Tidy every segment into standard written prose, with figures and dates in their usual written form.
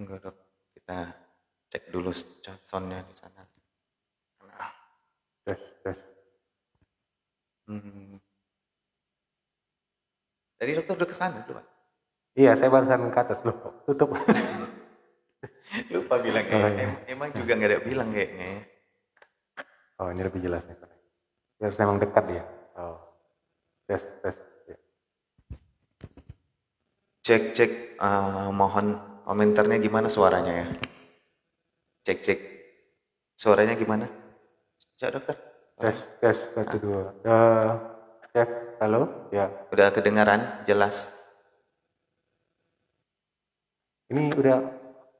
Enggak dok, kita cek dulu soundnya di sana. Nah, Tes. Tadi dokter udah kesana tuh Pak? Iya, saya barusan ke atas loh. Tutup. Lupa bilang Oh, kayaknya. iya. Emang juga nggak ada bilang kayaknya. Oh, ini lebih jelas nih. Harus memang dekat ya. Oh. Tes. Ya. Cek, mohon komentarnya gimana suaranya ya. Cek, suaranya gimana? Cek dokter. Tes. Satu, dua. Cek. Halo? Ya. Udah kedengaran jelas? Ini udah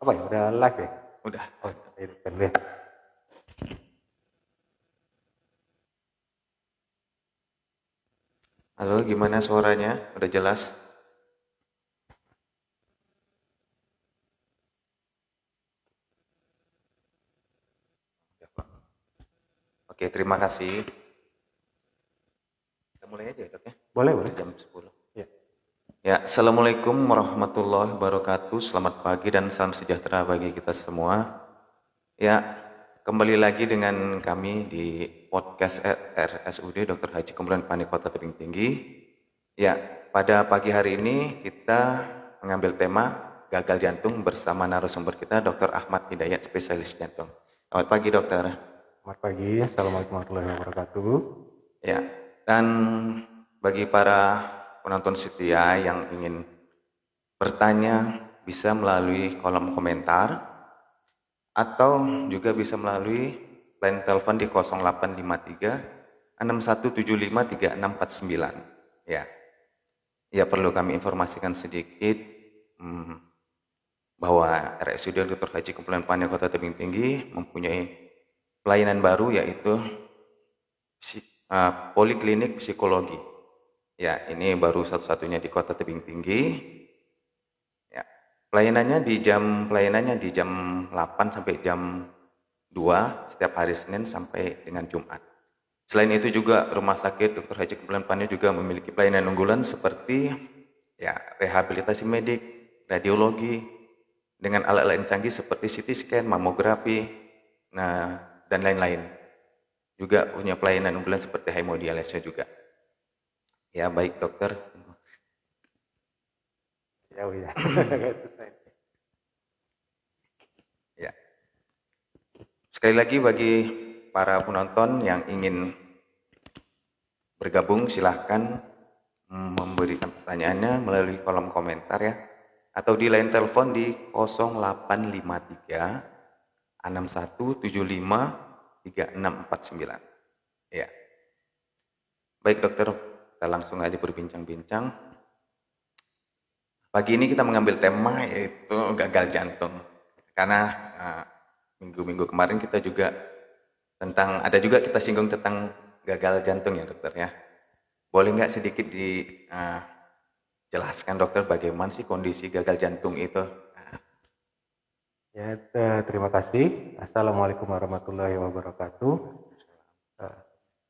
apa ya? Udah live ya? Udah. Oh, ini kan live. Halo, gimana suaranya? Udah jelas? Oke, terima kasih. Kita mulai aja dok ya. Boleh. Jam 10. Ya. Ya, Assalamualaikum warahmatullahi wabarakatuh. Selamat pagi dan salam sejahtera bagi kita semua. Ya, kembali lagi dengan kami di podcast RSUD Dr. Haji Kemuliaan Panik Kota Tebing Tinggi. Ya, pada pagi hari ini kita mengambil tema gagal jantung bersama narasumber kita Dr. Ahmad Hidayat, spesialis jantung. Selamat pagi dokter. Selamat pagi. Assalamualaikum warahmatullahi wabarakatuh. Ya, dan bagi para penonton setia yang ingin bertanya bisa melalui kolom komentar atau juga bisa melalui line telepon di 0853 6175 3649. Ya, perlu kami informasikan sedikit bahwa RSUD Dr. Haji Kemuliaan Panik Kota Tebing Tinggi mempunyai pelayanan baru yaitu poliklinik psikologi. Ya, ini baru satu-satunya di Kota Tebing Tinggi. Ya, pelayanannya di jam 8 sampai jam 2 setiap hari Senin sampai dengan Jumat. Selain itu juga Rumah Sakit Dr. Haji Kemuliaan Panik juga memiliki pelayanan unggulan seperti ya rehabilitasi medik, radiologi dengan alat-alat yang canggih seperti CT scan, mamografi, dan lain-lain. Juga punya pelayanan unggulan seperti hemodialisa juga. Ya, baik dokter. Ya. Ya. Sekali lagi bagi para penonton yang ingin bergabung silahkan memberikan pertanyaannya melalui kolom komentar ya, atau di line telepon di 0853 6175 3649. Ya. Baik dokter, kita langsung aja berbincang-bincang. Pagi ini kita mengambil tema yaitu gagal jantung. Karena minggu-minggu kemarin kita juga ada juga kita singgung tentang gagal jantung ya dokter ya. Boleh nggak sedikit dijelaskan dokter bagaimana sih kondisi gagal jantung itu? Ya, terima kasih. Assalamualaikum warahmatullahi wabarakatuh.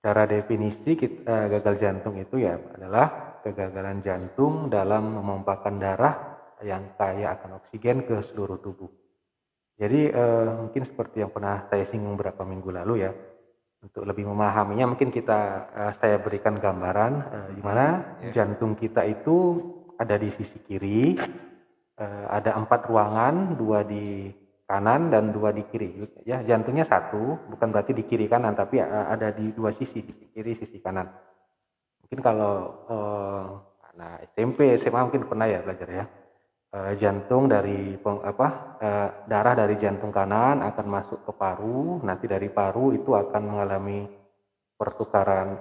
Secara definisi gagal jantung itu ya adalah kegagalan jantung dalam memompakan darah yang kaya akan oksigen ke seluruh tubuh. Jadi mungkin seperti yang pernah saya singgung beberapa minggu lalu ya. Untuk lebih memahaminya mungkin saya berikan gambaran di mana jantung kita itu ada di sisi kiri. Ada 4 ruangan, 2 di kanan dan 2 di kiri. Ya, jantungnya satu, bukan berarti di kiri kanan, tapi ada di 2 sisi kiri, sisi kanan. Mungkin kalau anak SMP, SMA mungkin pernah ya belajar ya. Jantung dari darah dari jantung kanan akan masuk ke paru, nanti dari paru itu akan mengalami pertukaran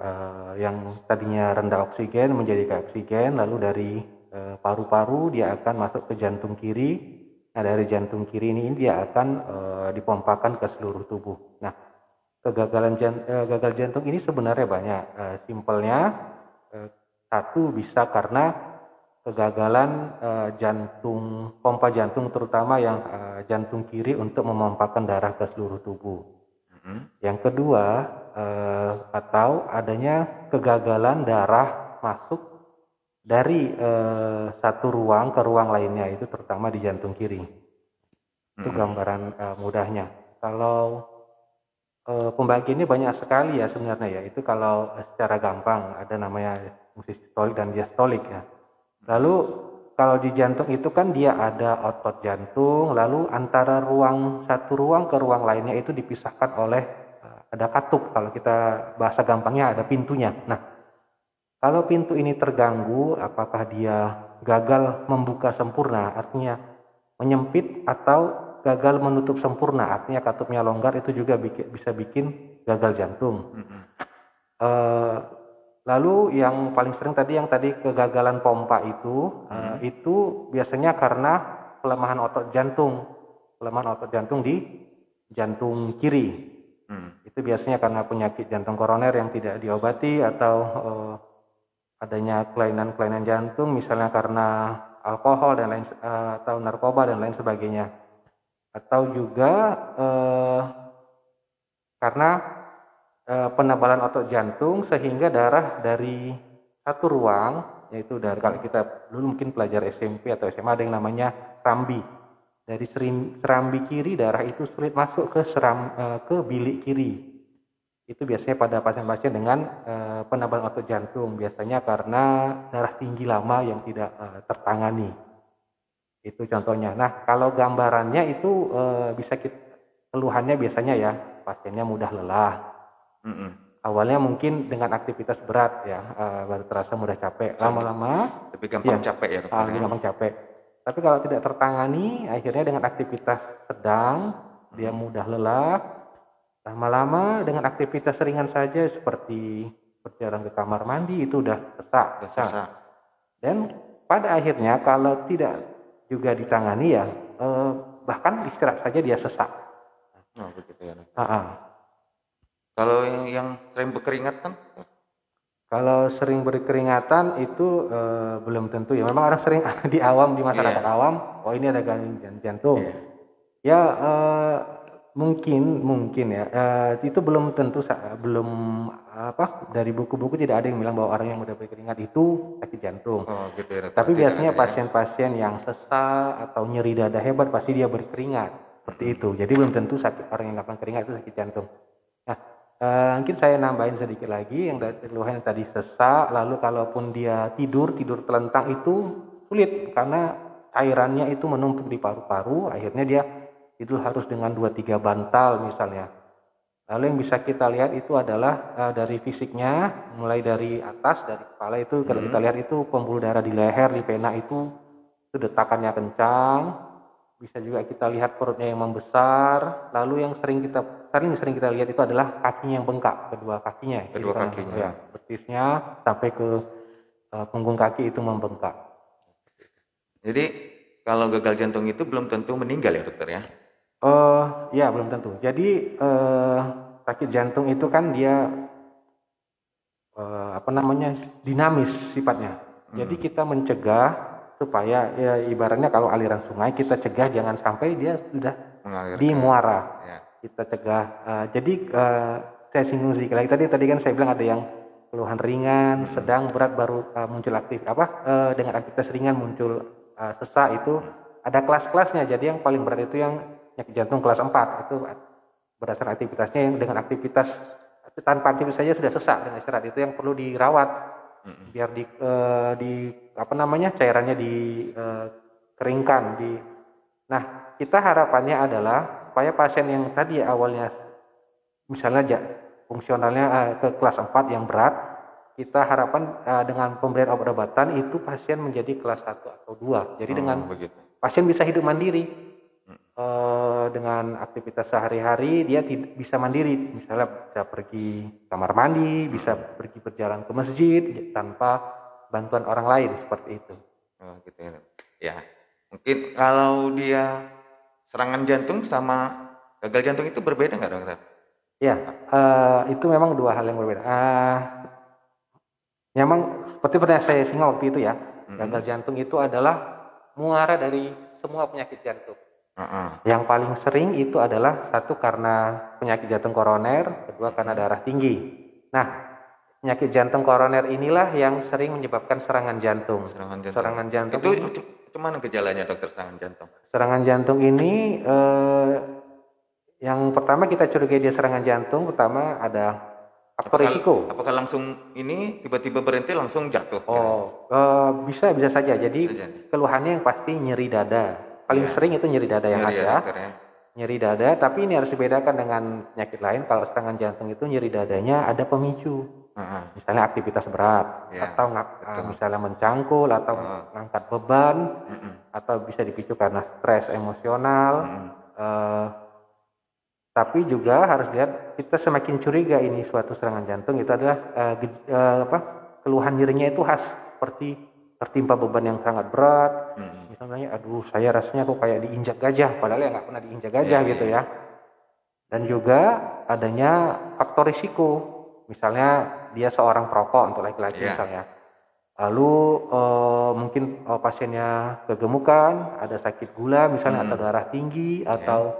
yang tadinya rendah oksigen menjadi ke oksigen, lalu dari paru-paru dia akan masuk ke jantung kiri. Nah, dari jantung kiri ini dia akan dipompakan ke seluruh tubuh. Nah, gagal jantung ini sebenarnya banyak. Simpelnya satu bisa karena kegagalan pompa jantung terutama yang jantung kiri untuk memompakan darah ke seluruh tubuh. Yang kedua atau adanya kegagalan darah masuk dari satu ruang ke ruang lainnya, itu terutama di jantung kiri. Itu gambaran mudahnya. Kalau pembagiannya banyak sekali ya sebenarnya ya. Itu kalau secara gampang ada namanya fungsi sistolik dan diastolik ya. Lalu kalau di jantung itu kan dia ada otot jantung, lalu antara satu ruang ke ruang lainnya itu dipisahkan oleh ada katup. Kalau kita bahasa gampangnya ada pintunya. Nah, kalau pintu ini terganggu, apakah dia gagal membuka sempurna, artinya menyempit, atau gagal menutup sempurna, artinya katupnya longgar, itu juga bisa bikin gagal jantung. Lalu yang paling sering yang tadi kegagalan pompa itu biasanya karena pelemahan otot jantung di jantung kiri. Itu biasanya karena penyakit jantung koroner yang tidak diobati atau adanya kelainan-kelainan jantung, misalnya karena alkohol dan lain atau narkoba dan lain sebagainya, atau juga karena penebalan otot jantung sehingga darah dari satu ruang, yaitu dari kalau kita dulu mungkin pelajar SMP atau SMA ada yang namanya serambi. Dari serambi kiri darah itu sulit masuk ke bilik kiri. Itu biasanya pada pasien-pasien dengan penebalan otot jantung, biasanya karena darah tinggi lama yang tidak tertangani. Itu contohnya. Nah, kalau gambarannya itu keluhannya biasanya ya pasiennya mudah lelah. Awalnya mungkin dengan aktivitas berat ya, baru terasa mudah capek. Lama-lama lebih gampang capek ya dokter. Lebih gampang capek. Tapi kalau tidak tertangani, akhirnya dengan aktivitas sedang dia mudah lelah. Lama-lama dengan aktivitas ringan saja seperti berjalan ke kamar mandi itu udah sesak. Dan pada akhirnya kalau tidak juga ditangani ya bahkan istirahat saja dia sesak. Oh begitu ya. Kalau yang sering berkeringatan? Kalau sering berkeringatan itu belum tentu ya. Memang orang sering di masyarakat awam, oh ini ada gangguan jantung. Ya mungkin ya. Itu belum tentu, dari buku-buku tidak ada yang bilang bahwa orang yang udah berkeringat itu sakit jantung. Oh, gitu ya. Tapi biasanya pasien-pasien yang sesak atau nyeri dada hebat pasti dia berkeringat. Seperti itu. Jadi belum tentu orang yang gampang keringat itu sakit jantung. Nah, mungkin saya nambahin sedikit lagi yang keluhan yang tadi sesak, lalu kalaupun dia tidur telentang itu sulit karena cairannya itu menumpuk di paru-paru, akhirnya dia tidur harus dengan 2-3 bantal misalnya. Lalu yang bisa kita lihat itu adalah dari fisiknya, mulai dari atas, dari kepala itu kalau kita lihat itu pembuluh darah di leher, di pena itu detakannya kencang. Bisa juga kita lihat perutnya yang membesar. Lalu yang sering kita lihat itu adalah kakinya yang bengkak, kedua kakinya. Ya, betisnya sampai ke punggung kaki itu membengkak. Jadi kalau gagal jantung itu belum tentu meninggal ya dokter ya? Ya belum tentu. Jadi sakit jantung itu kan dia dinamis sifatnya. Jadi kita mencegah supaya ya ibaratnya kalau aliran sungai kita cegah jangan sampai dia sudah di muara. Ya. Kita cegah. Jadi saya singgung sedikit lagi tadi kan saya bilang ada yang keluhan ringan, sedang, berat baru muncul dengan aktivitas ringan muncul sesak itu ada kelas-kelasnya. Jadi yang paling berat itu yang penyakit jantung kelas 4 itu berdasarkan aktivitasnya, yang dengan aktivitas tanpa aktivitas saja sudah sesak dengan istirahat itu yang perlu dirawat biar cairannya dikeringkan. Nah, kita harapannya adalah supaya pasien yang tadi awalnya misalnya fungsionalnya ke kelas 4 yang berat, kita harapkan dengan pemberian obat-obatan itu pasien menjadi kelas 1 atau 2. Jadi pasien bisa hidup mandiri. Dengan aktivitas sehari-hari dia bisa mandiri, misalnya bisa pergi kamar mandi, bisa pergi berjalan ke masjid tanpa bantuan orang lain, seperti itu. Oh, gitu ya. Ya, mungkin kalau dia serangan jantung sama gagal jantung itu berbeda nggak dokter? Ya, itu memang dua hal yang berbeda. Memang seperti pernah saya singgung waktu itu ya, gagal jantung itu adalah muara dari semua penyakit jantung. Yang paling sering itu adalah satu karena penyakit jantung koroner, kedua karena darah tinggi. Nah, penyakit jantung koroner inilah yang sering menyebabkan serangan jantung. Serangan jantung. cuman gejalanya dokter serangan jantung? Serangan jantung ini yang pertama kita curigai dia serangan jantung, pertama ada faktor risiko. Apakah langsung ini tiba-tiba berhenti langsung jatuh? Bisa saja. Jadi keluhannya yang pasti nyeri dada. Paling sering itu nyeri dada yang khas ya. Nyeri dada, tapi ini harus dibedakan dengan penyakit lain. Kalau serangan jantung itu nyeri dadanya ada pemicu. Misalnya aktivitas berat, atau misalnya mencangkul, atau ngangkat beban, atau bisa dipicu karena stres emosional. Tapi juga harus lihat, kita semakin curiga ini suatu serangan jantung, itu adalah keluhan nyerinya itu khas, seperti tertimpa beban yang sangat berat. Misalnya, aduh saya rasanya kok kayak diinjak gajah, padahal ya nggak pernah diinjak gajah gitu ya. Dan juga adanya faktor risiko, misalnya dia seorang perokok untuk laki-laki misalnya. Lalu mungkin pasiennya kegemukan, ada sakit gula misalnya, atau darah tinggi, atau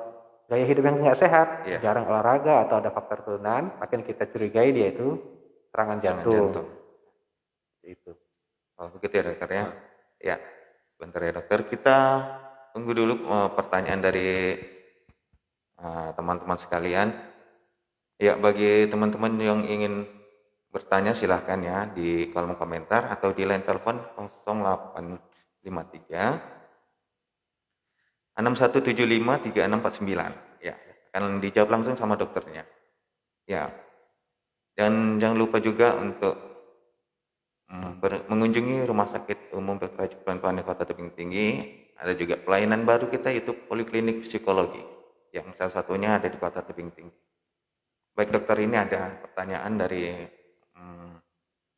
gaya hidup yang nggak sehat, jarang olahraga, atau ada faktor turunan, akan kita curigai dia itu serangan jantung. Itu. Oh begitu ya dokter ya. Ya, sebentar ya dokter, kita tunggu dulu pertanyaan dari teman-teman sekalian. Ya, bagi teman-teman yang ingin bertanya silahkan ya di kolom komentar atau di line telepon 0853 6175 3649. Ya, akan dijawab langsung sama dokternya. Ya. Dan jangan lupa juga untuk mengunjungi Rumah Sakit Umum Dr. Haji Purban Kota Tebing Tinggi. Ada juga pelayanan baru kita, yaitu Poliklinik Psikologi, yang salah satunya ada di Kota Tebing Tinggi. Baik dokter, ini ada pertanyaan dari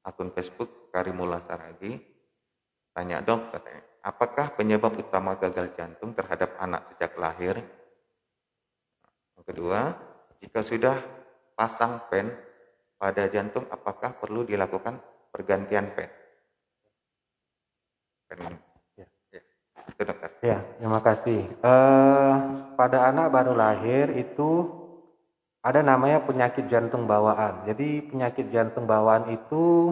akun Facebook Karimullah Saragi. Tanya dok, katanya, apakah penyebab utama gagal jantung terhadap anak sejak lahir? Yang kedua, jika sudah pasang pen pada jantung, apakah perlu dilakukan pergantian pen? Itu dokter. Ya, terima kasih. Pada anak baru lahir itu ada namanya penyakit jantung bawaan. Jadi penyakit jantung bawaan itu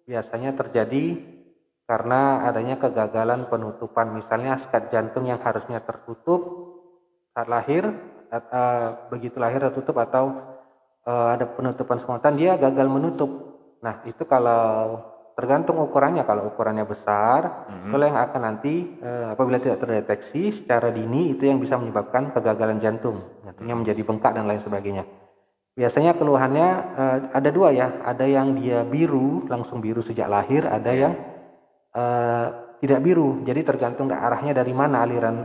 biasanya terjadi karena adanya kegagalan penutupan. Misalnya sekat jantung yang harusnya tertutup saat lahir, begitu lahir tertutup, atau ada penutupan spontan, dia gagal menutup. Nah itu kalau tergantung ukurannya. Kalau ukurannya besar, itulah yang akan nanti apabila tidak terdeteksi secara dini, itu yang bisa menyebabkan kegagalan jantung, jantungnya menjadi bengkak dan lain sebagainya. Biasanya keluhannya ada dua ya, ada yang dia biru, langsung biru sejak lahir, ada yang tidak biru. Jadi tergantung arahnya dari mana aliran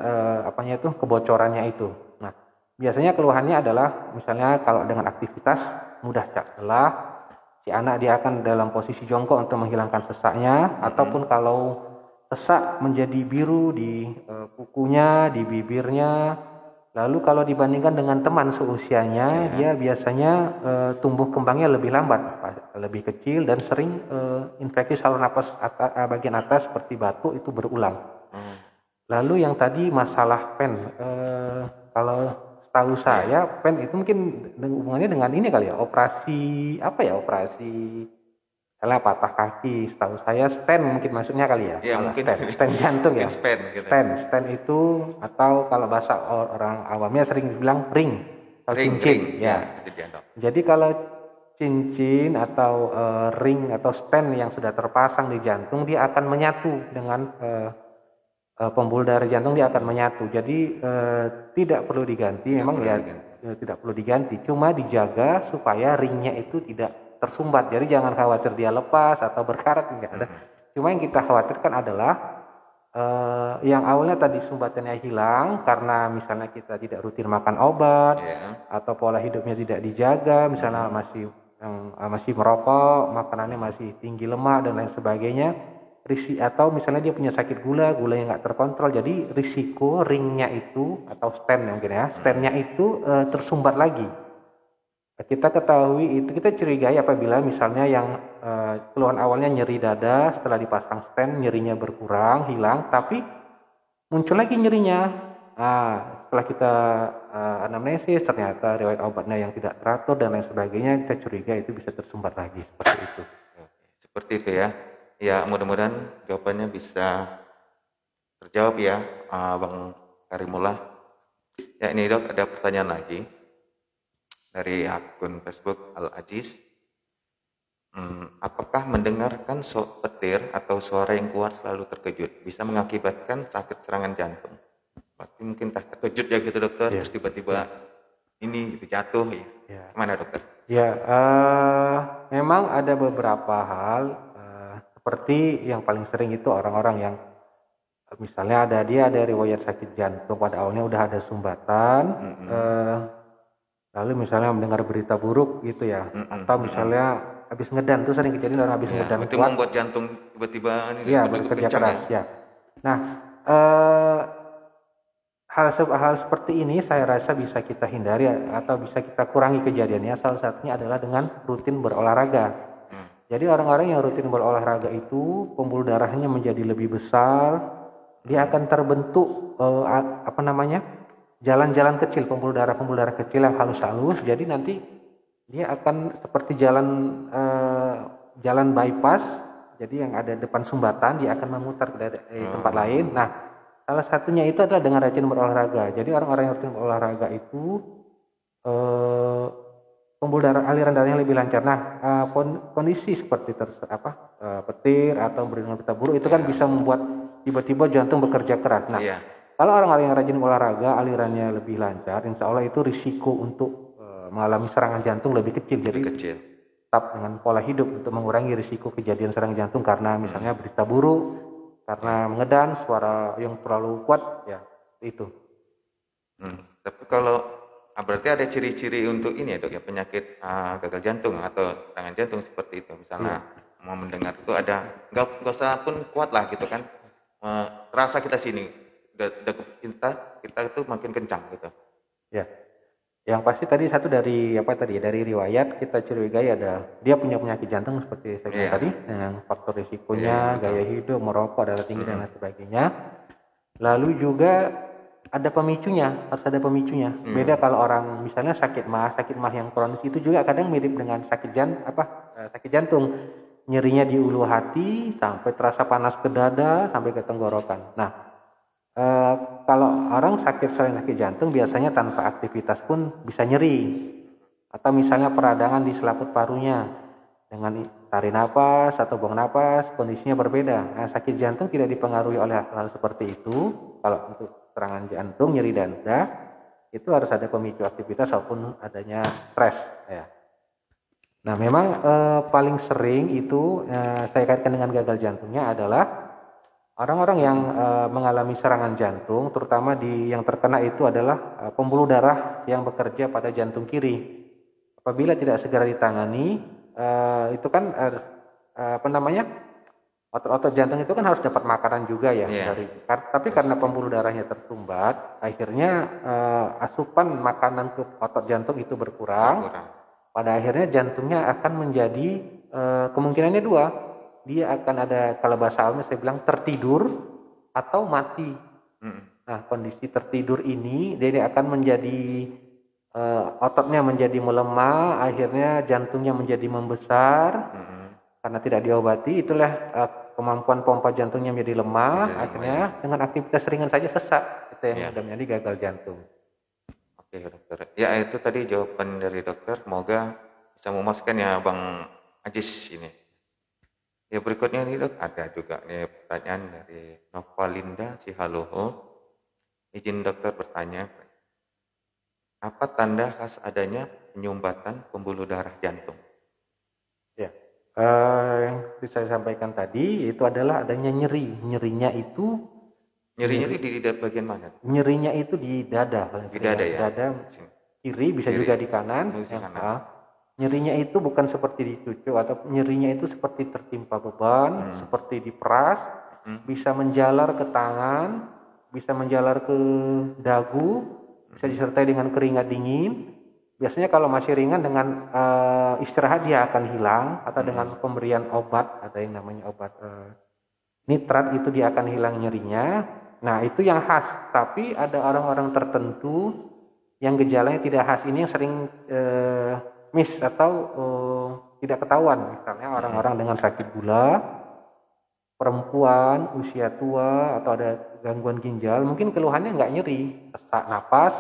kebocorannya itu. Nah biasanya keluhannya adalah misalnya kalau dengan aktivitas mudah lelah, si anak dia akan dalam posisi jongkok untuk menghilangkan sesaknya, ataupun kalau sesak menjadi biru di kukunya, di bibirnya. Lalu kalau dibandingkan dengan teman seusianya, dia biasanya tumbuh kembangnya lebih lambat, lebih kecil, dan sering infeksi saluran napas bagian atas seperti batuk itu berulang. Lalu yang tadi masalah pen, kalau setahu saya pen itu mungkin hubungannya dengan ini kali ya, operasi misalnya patah kaki, setahu saya stent mungkin maksudnya kali ya. Mungkin stent jantung ya. Stent itu, atau kalau bahasa orang awamnya sering bilang ring atau cincin ya. Jadi kalau cincin atau ring atau stent yang sudah terpasang di jantung, dia akan menyatu dengan pembuluh darah jantung, dia akan menyatu. Jadi tidak perlu diganti, tidak perlu diganti, cuma dijaga supaya ringnya itu tidak tersumbat. Jadi jangan khawatir dia lepas atau berkarat, enggak ada. Cuma yang kita khawatirkan adalah yang awalnya tadi sumbatannya hilang karena misalnya kita tidak rutin makan obat, atau pola hidupnya tidak dijaga, misalnya masih merokok, makanannya masih tinggi lemak dan lain sebagainya. Atau misalnya dia punya sakit gula yang nggak terkontrol, jadi risiko ringnya itu atau stent mungkin ya, stentnya itu tersumbat lagi. Kita ketahui itu, kita curigai apabila misalnya yang keluhan awalnya nyeri dada, setelah dipasang stent nyerinya berkurang, hilang, tapi muncul lagi nyerinya. Setelah kita anamnesis ternyata riwayat obatnya yang tidak teratur dan lain sebagainya, kita curiga itu bisa tersumbat lagi, seperti itu. Seperti itu ya. Ya, mudah-mudahan jawabannya bisa Terjawab ya, Bang Karimullah. Ya ini dok, ada pertanyaan lagi dari akun Facebook Al-Aziz. Apakah mendengarkan petir atau suara yang kuat selalu terkejut bisa mengakibatkan sakit serangan jantung? Berarti mungkin terkejut ya gitu dokter, terus tiba-tiba ini gitu jatuh ya. Gimana dokter? Ya, memang ada beberapa hal seperti yang paling sering itu orang-orang yang misalnya dia ada riwayat sakit jantung, pada awalnya udah ada sumbatan, lalu misalnya mendengar berita buruk gitu ya, atau misalnya habis ngedan, tuh sering kejadian orang habis ngedan itu kuat, membuat jantung tiba-tiba bekerja keras ya. Nah, hal seperti ini saya rasa bisa kita hindari atau bisa kita kurangi kejadiannya. Salah satunya adalah dengan rutin berolahraga. Jadi orang-orang yang rutin berolahraga itu pembuluh darahnya menjadi lebih besar, dia akan terbentuk jalan-jalan kecil, pembuluh darah kecil yang halus-halus. Jadi nanti dia akan seperti jalan bypass. Jadi yang ada depan sumbatan dia akan memutar ke tempat lain. Nah, salah satunya itu adalah dengan rajin berolahraga. Jadi orang-orang yang rutin berolahraga itu pembuluh darah, aliran darahnya lebih lancar. Nah, kondisi seperti petir atau berita buruk itu kan bisa membuat tiba-tiba jantung bekerja keras. Nah, kalau orang-orang yang rajin olahraga alirannya lebih lancar, insya Allah itu risiko untuk mengalami serangan jantung lebih kecil. Jadi tetap dengan pola hidup untuk mengurangi risiko kejadian serangan jantung karena misalnya berita buruk, karena mengedan, suara yang terlalu kuat, ya itu. Tapi kalau berarti ada ciri-ciri untuk ini ya dok ya, penyakit gagal jantung atau serangan jantung seperti itu. Misalnya mau mendengar itu ada, nggak usah pun kuat lah gitu kan, terasa kita sini, kita itu makin kencang gitu. Ya, yang pasti tadi satu dari dari riwayat kita curigai ada dia punya penyakit jantung seperti saya bilang tadi, dengan faktor risikonya, gaya hidup, merokok, darah tinggi dan lain sebagainya. Lalu juga ada pemicunya, harus ada pemicunya. Beda kalau orang misalnya sakit mah yang kronis itu juga kadang mirip dengan sakit jantung. Nyerinya di ulu hati sampai terasa panas ke dada sampai ke tenggorokan. Nah, kalau orang sakit jantung biasanya tanpa aktivitas pun bisa nyeri. Atau misalnya peradangan di selaput parunya dengan tarik napas atau buang napas, kondisinya berbeda. Nah, sakit jantung tidak dipengaruhi oleh hal seperti itu. Kalau untuk serangan jantung, nyeri dada, itu harus ada pemicu aktivitas maupun adanya stres. Ya. Nah, memang paling sering itu saya kaitkan dengan gagal jantungnya adalah orang-orang yang mengalami serangan jantung, terutama yang terkena itu adalah pembuluh darah yang bekerja pada jantung kiri. Apabila tidak segera ditangani, itu kan otot-otot jantung itu kan harus dapat makanan juga ya. Tapi karena pembuluh darahnya tersumbat, akhirnya asupan makanan ke otot jantung itu berkurang. Pada akhirnya jantungnya akan menjadi kemungkinannya dua. Dia akan ada, kalau bahasa awamnya saya bilang tertidur atau mati. Nah, kondisi tertidur ini dia akan menjadi ototnya menjadi melemah, akhirnya jantungnya menjadi membesar. Karena tidak diobati, itulah kemampuan pompa jantungnya menjadi lemah, akhirnya dengan aktivitas ringan saja sesak. Itu yang sudah menjadi gagal jantung. Oke dokter, ya itu tadi jawaban dari dokter, semoga bisa memuaskan ya Bang Ajis ini. Ya berikutnya nih dok, ada juga nih pertanyaan dari Novalinda Sihaloho. Izin dokter bertanya, apa tanda khas adanya penyumbatan pembuluh darah jantung? Ya, yang saya sampaikan tadi itu adalah adanya nyeri. Nyerinya di bagian mana? Nyerinya itu di dada. Di dada ya? Dada kiri, bisa juga di kanan. Nyerinya itu bukan seperti dicucuk, atau nyerinya itu seperti tertimpa beban, seperti diperas, bisa menjalar ke tangan, bisa menjalar ke dagu, bisa disertai dengan keringat dingin. Biasanya kalau masih ringan dengan istirahat dia akan hilang, atau dengan pemberian obat, ada yang namanya obat nitrat, itu dia akan hilang nyerinya. Nah, itu yang khas. Tapi ada orang-orang tertentu yang gejalanya tidak khas, ini yang sering miss atau tidak ketahuan. Misalnya orang-orang dengan sakit gula, perempuan, usia tua, atau ada gangguan ginjal, mungkin keluhannya nggak nyeri, sesak napas,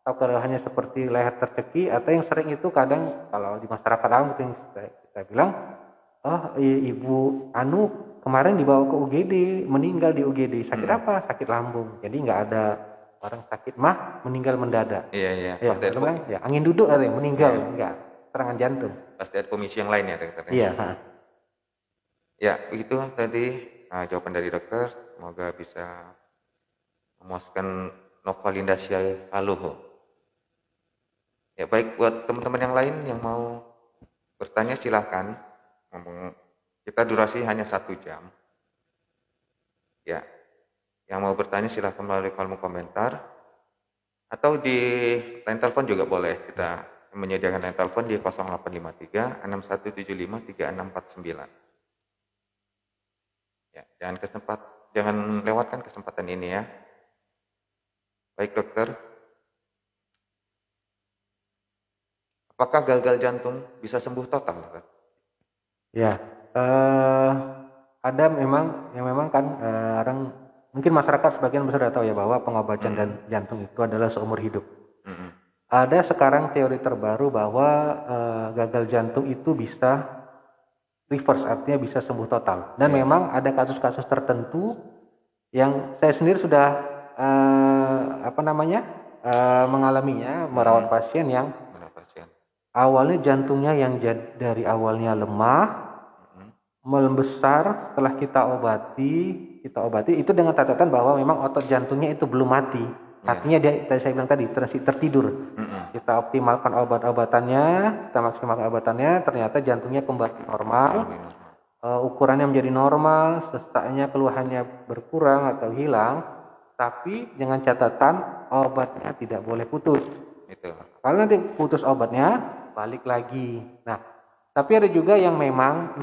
atau keluhannya seperti leher tercekik, atau yang sering itu kadang kalau di masyarakat awam mungkin kita bilang, oh ibu Anu kemarin dibawa ke UGD, meninggal di UGD, sakit apa? Sakit lambung. Jadi nggak ada orang sakit mah meninggal mendadak. Iya. Ya, bilang, ya angin duduk ada yang meninggal, enggak, serangan jantung. Pasti ada pemicu yang lain ya dokter. Iya. Ya, begitu tadi jawaban dari dokter. Semoga bisa memuaskan Novalinda Syahaluhu. Ya, baik buat teman-teman yang lain yang mau bertanya silahkan. Kita durasi hanya 1 jam. Ya, yang mau bertanya silahkan melalui kolom komentar. Atau di line telepon juga boleh. Kita menyediakan line telepon di 0853 6175 3649. Ya, jangan lewatkan kesempatan ini ya. Baik dokter. Apakah gagal jantung bisa sembuh total, dokter? Ya, ada memang kan orang mungkin masyarakat sebagian besar sudah tahu ya bahwa pengobatan jantung itu adalah seumur hidup. Ada sekarang teori terbaru bahwa gagal jantung itu bisa reverse, artinya bisa sembuh total. Dan memang ada kasus-kasus tertentu yang saya sendiri sudah mengalaminya, merawat pasien yang awalnya jantungnya yang dari awalnya lemah, membesar setelah kita obati itu dengan catatan bahwa memang otot jantungnya itu belum mati. Artinya dia, tadi saya bilang tadi, tertidur. Kita optimalkan obat-obatannya, kita maksimalkan obatannya, ternyata jantungnya kembali normal, ukurannya menjadi normal, sesaknya, keluhannya berkurang atau hilang, tapi dengan catatan obatnya tidak boleh putus. Kalau nanti putus obatnya, balik lagi. Nah, tapi ada juga yang memang,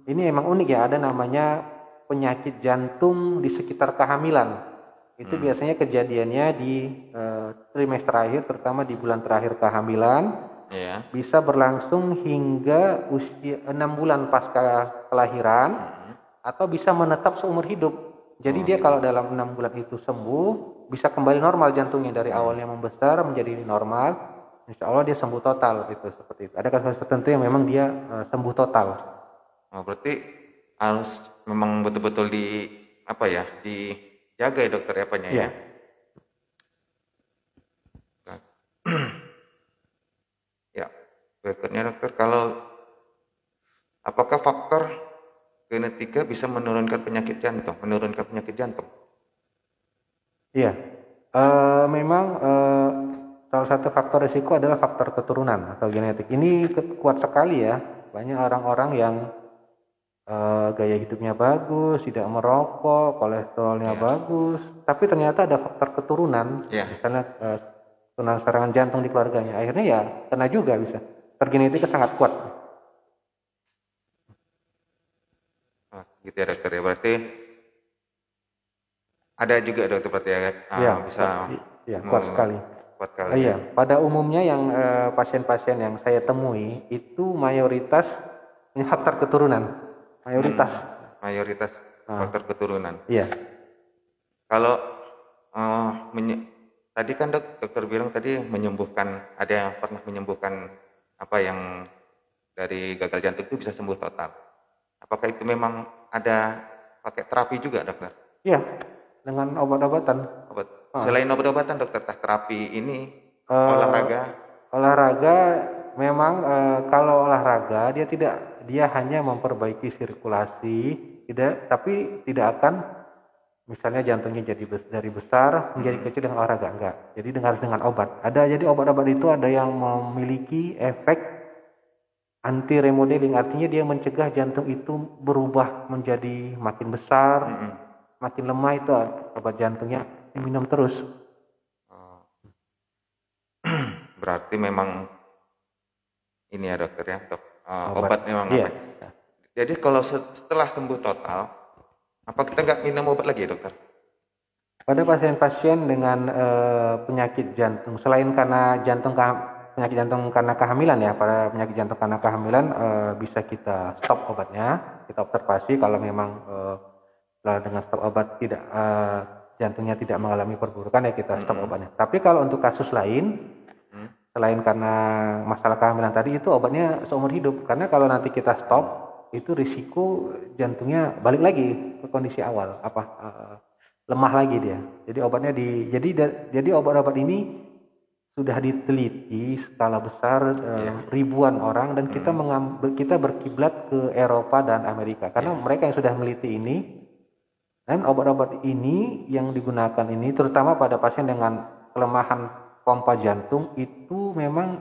ini memang unik ya, ada namanya penyakit jantung di sekitar kehamilan. Itu biasanya kejadiannya di trimester akhir, terutama di bulan terakhir kehamilan. Bisa berlangsung hingga usia 6 bulan pasca kelahiran, atau bisa menetap seumur hidup. Jadi dia kalau dalam 6 bulan itu sembuh, bisa kembali normal jantungnya, dari awalnya membesar menjadi normal. Insya Allah dia sembuh total, itu seperti itu. Ada kasus tertentu yang memang dia sembuh total. Berarti harus memang betul-betul dijaga ya dokter apanya ya. Ya, berikutnya dokter, apakah faktor genetika bisa menurunkan penyakit jantung? Iya, memang salah satu faktor risiko adalah faktor keturunan atau genetik. Ini kuat sekali ya. Banyak orang-orang yang gaya hidupnya bagus, tidak merokok, kolesterolnya bagus, tapi ternyata ada faktor keturunan, misalnya keturunan serangan jantung di keluarganya, akhirnya ya kena juga bisa. Tergenetiknya sangat kuat. Gitu ya dokter ya, berarti ada juga dokter berarti bisa kuat sekali. Iya, pada umumnya yang pasien-pasien yang saya temui itu mayoritas ini faktor keturunan. Mayoritas faktor keturunan. Iya. Kalau tadi kan dokter bilang tadi menyembuhkan, ada yang pernah menyembuhkan yang dari gagal jantung itu bisa sembuh total. Apakah itu memang ada pakai terapi juga dokter? Iya, dengan obat-obatan. Selain obat-obatan dokter, terapi ini olahraga memang kalau olahraga dia hanya memperbaiki sirkulasi, tapi tidak akan misalnya jantungnya dari besar menjadi kecil dengan olahraga, enggak. Jadi harus dengan obat. Jadi obat-obat itu ada yang memiliki efek anti remodeling, artinya dia mencegah jantung itu berubah menjadi makin besar, makin lemah. Itu obat jantungnya diminum terus. Berarti memang ini ya dokter ya, obat memang Jadi kalau setelah sembuh total, apa kita nggak minum obat lagi ya dokter? Pada pasien-pasien dengan penyakit jantung, selain karena penyakit jantung karena kehamilan ya, pada penyakit jantung karena kehamilan bisa kita stop obatnya. kita observasi kalau memang setelah dengan stop obat tidak jantungnya tidak mengalami perburukan, ya kita stop obatnya. Tapi kalau untuk kasus lain, selain karena masalah kehamilan tadi, itu obatnya seumur hidup. Karena kalau nanti kita stop, itu risiko jantungnya balik lagi ke kondisi awal, lemah lagi dia. Jadi obatnya jadi obat-obat ini sudah diteliti skala besar, ribuan orang, dan kita berkiblat ke Eropa dan Amerika karena mereka yang sudah meneliti ini. Dan obat-obat ini yang digunakan ini terutama pada pasien dengan kelemahan pompa jantung itu memang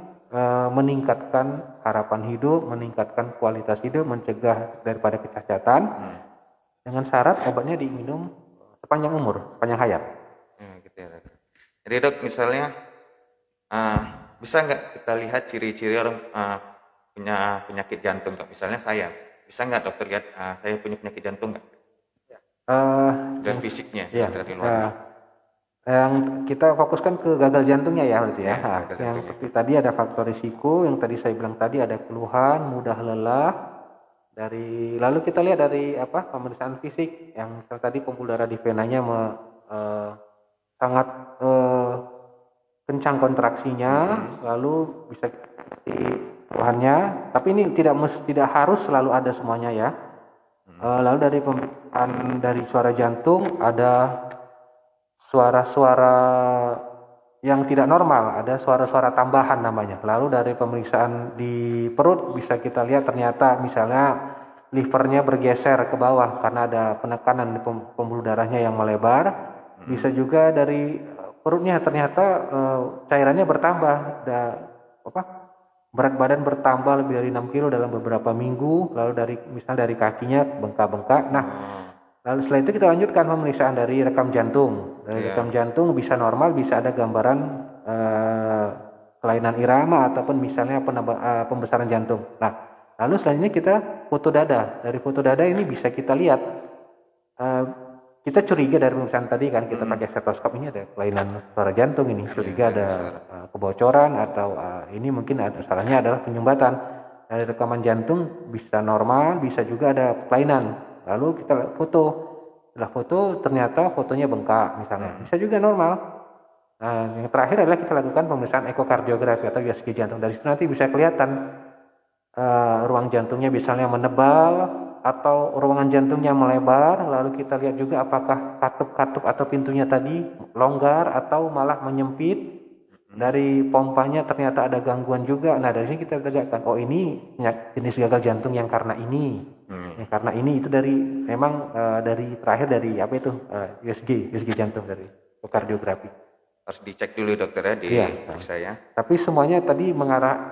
meningkatkan harapan hidup, meningkatkan kualitas hidup, mencegah daripada kecacatan, dengan syarat obatnya diminum sepanjang umur, sepanjang hayat. Gitu ya. Jadi dok, misalnya bisa nggak kita lihat ciri-ciri orang punya penyakit jantung dok? Misalnya saya, bisa nggak dokter lihat saya punya penyakit jantung nggak? Dan fisiknya dari luar. Yang kita fokuskan ke gagal jantungnya ya berarti ya. Yang seperti tadi ada faktor risiko, yang tadi saya bilang tadi ada keluhan, mudah lelah. Lalu kita lihat dari pemeriksaan fisik, yang tadi pembuluh darah di venanya sangat kencang kontraksinya, lalu bisa di keluhannya. Tapi ini tidak harus selalu ada semuanya ya. Lalu dari pemeriksaan dari suara jantung ada suara-suara yang tidak normal, ada suara-suara tambahan namanya. Lalu dari pemeriksaan di perut bisa kita lihat ternyata misalnya livernya bergeser ke bawah karena ada penekanan di pembuluh darahnya yang melebar. Bisa juga dari perutnya ternyata cairannya bertambah, berat badan bertambah lebih dari 6 kilo dalam beberapa minggu. Lalu misalnya dari kakinya bengkak-bengkak. Nah, lalu setelah itu kita lanjutkan pemeriksaan dari rekam jantung. Dari rekam jantung bisa normal, bisa ada gambaran kelainan irama ataupun misalnya pembesaran jantung. Nah, lalu selanjutnya kita foto dada. Dari foto dada ini bisa kita lihat, kita curiga dari pemeriksaan tadi kan, kita pakai stetoskop, ini ada kelainan suara jantung, ini curiga ada kebocoran atau ini mungkin salahnya adalah penyumbatan. Dari rekaman jantung bisa normal, bisa juga ada kelainan. Lalu kita foto. Setelah foto ternyata fotonya bengkak misalnya, bisa juga normal. Nah, yang terakhir adalah kita lakukan pemeriksaan ekokardiografi atau USG jantung. Dari situ nanti bisa kelihatan ruang jantungnya misalnya menebal atau ruangan jantungnya melebar. Lalu kita lihat juga apakah katup-katup atau pintunya tadi longgar atau malah menyempit. Dari pompanya ternyata ada gangguan juga. Nah, dari sini kita tegakkan, oh ini jenis gagal jantung yang karena ini. Yang karena ini itu dari terakhir dari USG jantung, dari ekokardiografi. Harus dicek dulu dokter ya periksa ya. Tapi semuanya tadi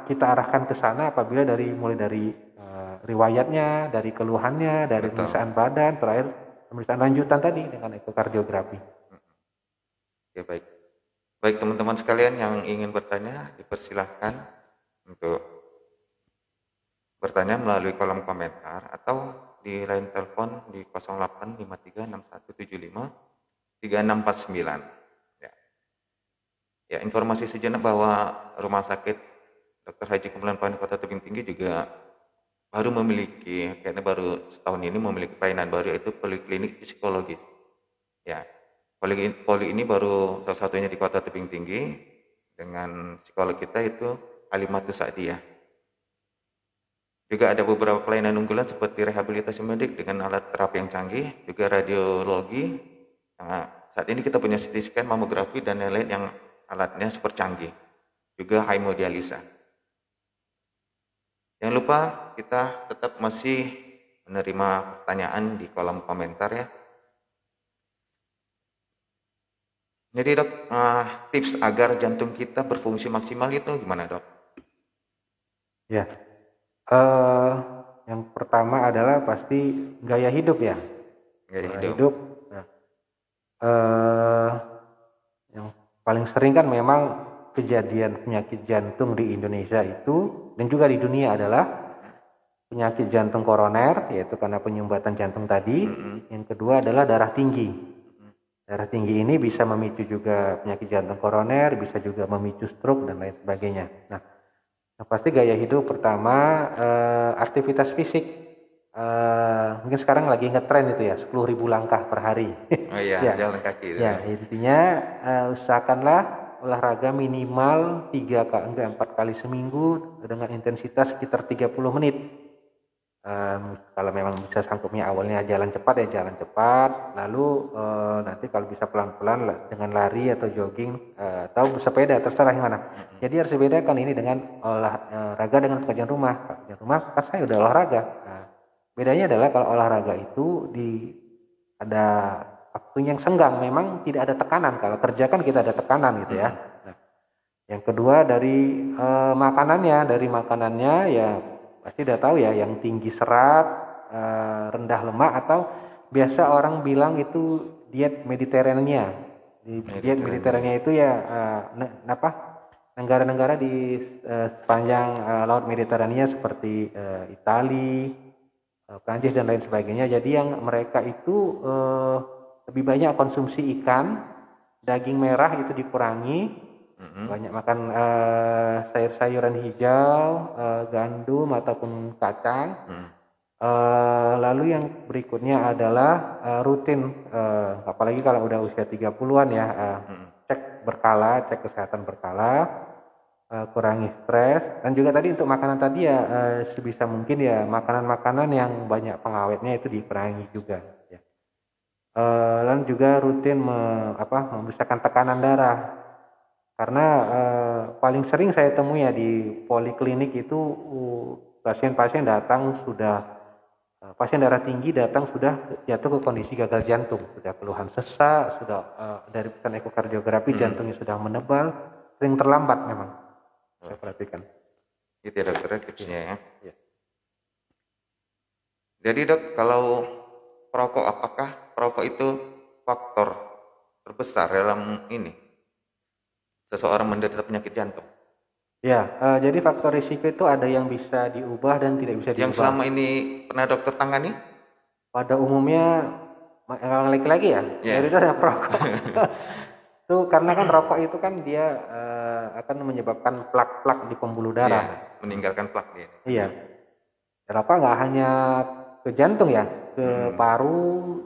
kita arahkan ke sana apabila mulai dari riwayatnya, dari keluhannya, dari pemeriksaan badan, terakhir pemeriksaan lanjutan tadi dengan ekokardiografi. Oke, baik teman-teman sekalian yang ingin bertanya, dipersilahkan untuk bertanya melalui kolom komentar atau di line telepon di 085361753649. Ya, informasi sejenak bahwa Rumah Sakit Dr. Haji Kemuliaan Pani Kota Tebing Tinggi juga baru setahun ini memiliki pelayanan baru, yaitu poliklinik psikologis. Ya, poli ini baru salah satunya di Kota Tebing Tinggi, dengan psikolog kita itu Halimatus Sa'diyah. Juga ada beberapa pelayanan unggulan seperti rehabilitasi medik dengan alat terapi yang canggih, juga radiologi. Nah, saat ini kita punya CT scan, mamografi, dan lain-lain yang alatnya super canggih. Juga hemodialisa. Jangan lupa kita tetap masih menerima pertanyaan di kolom komentar ya. Jadi dok, tips agar jantung kita berfungsi maksimal itu gimana dok? Ya, yang pertama adalah pasti gaya hidup ya. Gaya hidup. Nah, yang paling sering kan memang kejadian penyakit jantung di Indonesia itu dan juga di dunia adalah penyakit jantung koroner, yaitu karena penyumbatan jantung tadi. Yang kedua adalah darah tinggi. Darah tinggi ini bisa memicu juga penyakit jantung koroner, bisa juga memicu stroke dan lain sebagainya. Nah, pasti gaya hidup pertama, aktivitas fisik. mungkin sekarang lagi ngetren itu ya 10.000 langkah per hari. Oh iya, Ya, jalan kaki itu. ya intinya usahakanlah olahraga minimal 4 kali seminggu dengan intensitas sekitar 30 menit. Kalau memang bisa sangkupnya awalnya jalan cepat ya jalan cepat, lalu nanti kalau bisa pelan-pelan dengan lari atau jogging atau bersepeda, terserah yang mana. Jadi harus dibedakan ini dengan olahraga dengan pekerjaan rumah. Pekerjaan rumah kan saya udah olahraga. Nah, bedanya adalah kalau olahraga itu ada waktunya yang senggang, memang tidak ada tekanan. Kalau kerja kan kita ada tekanan gitu ya. Nah, yang kedua dari makanannya ya pasti udah tahu ya, yang tinggi serat, rendah lemak, atau biasa orang bilang itu diet Mediterania. Diet Mediterania itu ya negara-negara di sepanjang Laut Mediterania seperti Italia, Prancis dan lain sebagainya. Jadi yang mereka itu lebih banyak konsumsi ikan, daging merah itu dikurangi, banyak makan sayur-sayuran hijau, gandum ataupun kacang. Lalu yang berikutnya adalah rutin, apalagi kalau udah usia 30-an ya, cek kesehatan berkala, kurangi stres, dan juga tadi untuk makanan tadi ya sebisa mungkin ya makanan-makanan yang banyak pengawetnya itu dikurangi juga ya. Dan juga rutin memeriksakan tekanan darah. Karena paling sering saya temui ya di poliklinik itu pasien-pasien datang sudah pasien darah tinggi datang sudah jatuh ke kondisi gagal jantung, sudah keluhan sesak, sudah dari pesan ekokardiografi jantungnya sudah menebal, sering terlambat memang. Saya perhatikan. Itu ya dokter tipsnya ya. Ya. Jadi dok, kalau perokok, apakah perokok itu faktor terbesar dalam seseorang menderita penyakit jantung? Ya, jadi faktor risiko itu ada yang bisa diubah dan tidak bisa diubah. Yang selama ini pernah dokter tangani? Pada umumnya yang laki-laki ya, dari itu ada perokok. Itu karena kan rokok itu kan dia akan menyebabkan plak-plak di pembuluh darah. Ya, meninggalkan plak dia. Iya. Rokok nggak hanya ke jantung ya, ke paru,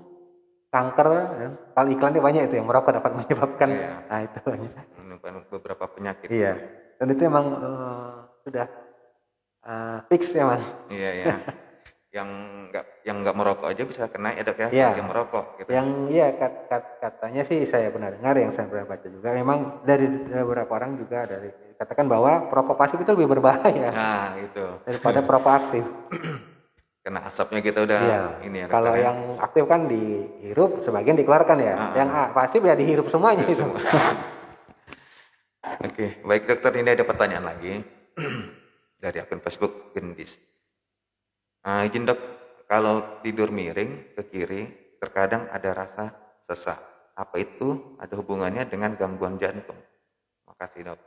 kanker. Ya. Kalau iklannya banyak itu yang merokok dapat menyebabkan. Nah itu banyak. Menyebabkan beberapa penyakit. Iya. Dan itu emang sudah fix ya mas. Iya ya. yang nggak merokok aja bisa kena ya dok ya. Iya. Yang merokok. Gitu. Yang katanya sih saya pernah dengar, yang saya pernah baca juga. Memang dari beberapa orang juga katakan bahwa perokok pasif itu lebih berbahaya. Nah itu. Daripada perokok aktif. Karena asapnya kita udah ini ya. Kalau yang aktif kan dihirup, sebagian dikeluarkan ya. Yang pasif ya dihirup semuanya itu. Semua. Oke, baik dokter, ini ada pertanyaan lagi dari akun Facebook Gendis. Izin dok, kalau tidur miring ke kiri terkadang ada rasa sesak. Apa itu ada hubungannya dengan gangguan jantung? Makasih dok.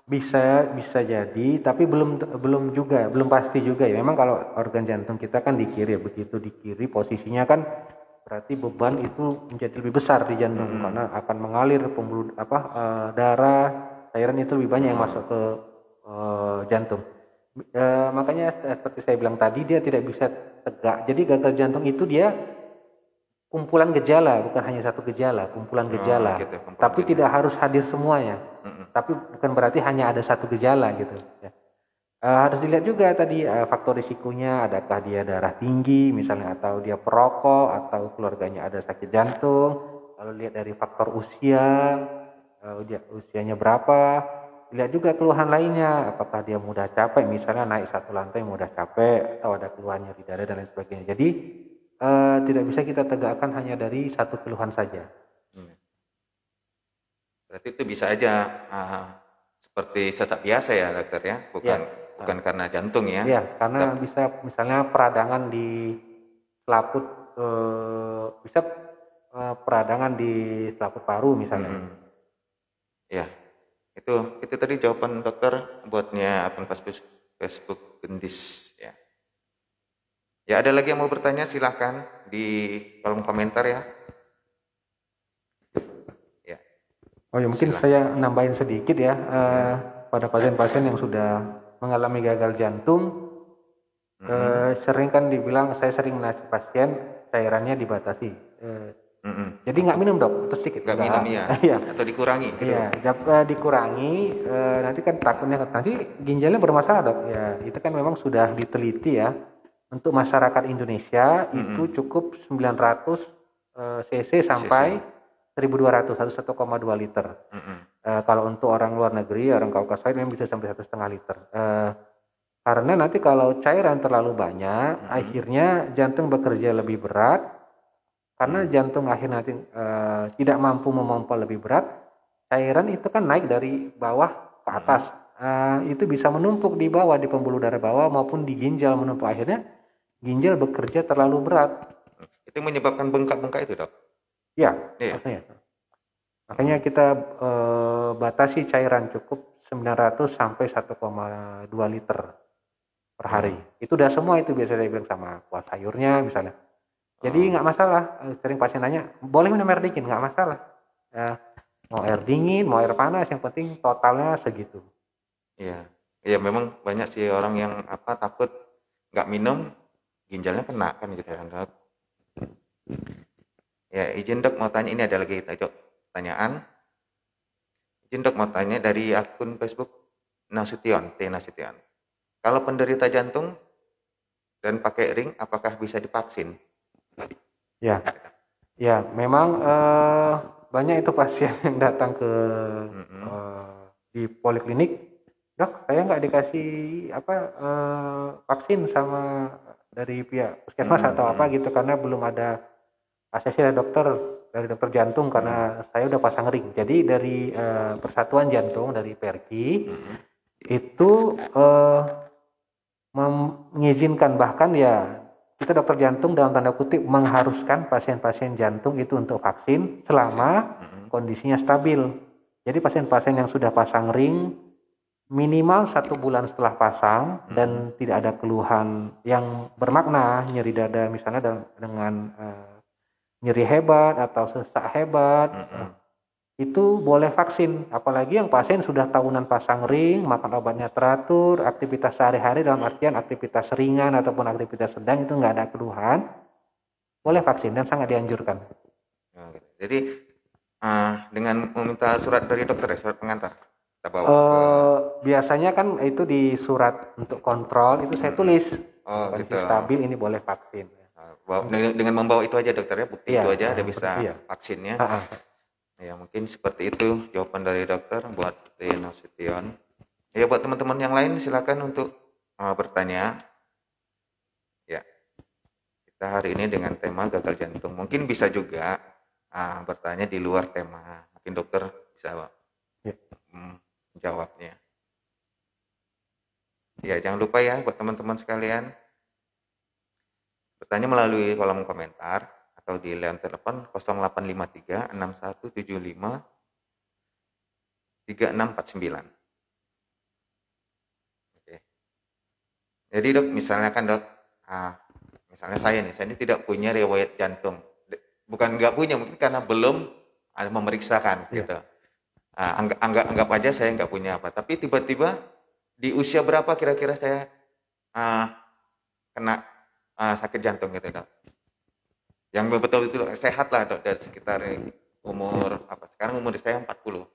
Bisa jadi, tapi belum pasti juga ya. Memang kalau organ jantung kita kan di kiri, begitu di kiri posisinya kan berarti beban itu menjadi lebih besar di jantung karena akan mengalir pembuluh darah, cairan itu lebih banyak yang masuk ke jantung. Makanya seperti saya bilang tadi, dia tidak bisa tegak. Jadi gagal jantung itu dia kumpulan gejala, bukan hanya satu gejala, kumpulan gejala. Gitu, tapi tidak harus hadir semuanya. Tapi bukan berarti hanya ada satu gejala gitu. Ya. Harus dilihat juga tadi faktor risikonya, adakah dia darah tinggi misalnya, atau dia perokok, atau keluarganya ada sakit jantung. Lalu lihat dari faktor usia, usianya berapa. Lihat juga keluhan lainnya, apakah dia mudah capek, misalnya naik satu lantai mudah capek, atau ada keluhan nyeri dada dan lain sebagainya. Jadi tidak bisa kita tegakkan hanya dari satu keluhan saja. Berarti itu bisa aja seperti sesak biasa ya dokter ya, bukan karena jantung ya. Iya, karena bisa misalnya peradangan di selaput, bisa peradangan di selaput paru misalnya. Ya, itu tadi jawaban dokter buatnya akun Facebook Gendis ya. Ya, ada lagi yang mau bertanya silahkan di kolom komentar ya. Ya. Oh ya, mungkin saya nambahin sedikit ya, pada pasien-pasien yang sudah mengalami gagal jantung, Sering kan dibilang, saya sering menasih pasien cairannya dibatasi. Jadi nggak minum dok, itu sedikit. Nggak minum ya, Iya. atau dikurangi gitu. Iya, dikurangi. Nanti kan takutnya nanti ginjalnya bermasalah dok. Ya, itu kan memang sudah diteliti ya. Untuk masyarakat Indonesia itu cukup 900 cc sampai 1200 atau 1,2 liter. Kalau untuk orang luar negeri, orang Kaukasoid memang bisa sampai 1,5 liter. Karena nanti kalau cairan terlalu banyak, akhirnya jantung bekerja lebih berat. Karena jantung akhirnya nanti tidak mampu memompa lebih berat, cairan itu kan naik dari bawah ke atas. Itu bisa menumpuk di bawah, di pembuluh darah bawah maupun di ginjal menumpuk. Akhirnya ginjal bekerja terlalu berat. Itu menyebabkan bengkak-bengkak itu dok? Ya, artinya. Makanya kita batasi cairan cukup 900 sampai 1,2 liter per hari. Itu udah semua, itu biasa saya bilang sama kuah sayurnya misalnya. Jadi nggak masalah. Sering pasien nanya, boleh minum air dingin? Nggak masalah. Mau air dingin, mau air panas, yang penting totalnya segitu. Iya, iya memang banyak sih orang yang takut nggak minum ginjalnya kena kan gitu ya dok. Ya izin dok mau tanya, ini ada lagi dok pertanyaan. Izin dok mau tanya dari akun Facebook Nasution, T Nasution. Kalau penderita jantung dan pakai ring, apakah bisa divaksin? Ya, memang banyak itu pasien yang datang ke di poliklinik, dok saya nggak dikasih vaksin sama dari pihak puskesmas atau apa gitu, karena belum ada asesmen dari dokter jantung, karena saya udah pasang ring. Jadi dari Persatuan Jantung, dari PERKI itu mengizinkan, bahkan ya kita dokter jantung dalam tanda kutip mengharuskan pasien-pasien jantung itu untuk vaksin selama kondisinya stabil. Jadi pasien-pasien yang sudah pasang ring minimal 1 bulan setelah pasang dan tidak ada keluhan yang bermakna, nyeri dada misalnya dengan nyeri hebat atau sesak hebat, itu boleh vaksin. Apalagi yang pasien sudah tahunan pasang ring, makan obatnya teratur, aktivitas sehari-hari dalam artian aktivitas ringan ataupun aktivitas sedang itu nggak ada keluhan, boleh vaksin dan sangat dianjurkan. Jadi dengan meminta surat dari dokter ya, surat pengantar kita bawa biasanya kan itu di surat untuk kontrol itu saya tulis kondisi gitu. Stabil ini boleh vaksin. Dengan membawa itu aja dokter ya, bukti itu aja ada bisa vaksinnya. Ya mungkin seperti itu jawaban dari dokter buat Nasution. Ya buat teman-teman yang lain silakan untuk bertanya. Ya kita hari ini dengan tema gagal jantung. Mungkin bisa juga bertanya di luar tema. Mungkin dokter bisa menjawabnya. Ya jangan lupa ya buat teman-teman sekalian bertanya melalui kolom komentar atau di line telepon 0853 6175 3649. Oke. Jadi dok, misalnya kan dok, misalnya saya ini tidak punya riwayat jantung. Bukan nggak punya, mungkin karena belum ada memeriksakan gitu. Anggap aja saya nggak punya apa. Tapi tiba-tiba di usia berapa kira-kira saya kena sakit jantung gitu dok? Yang betul-betul sehat lah dok, dari sekitar umur sekarang umur saya 40.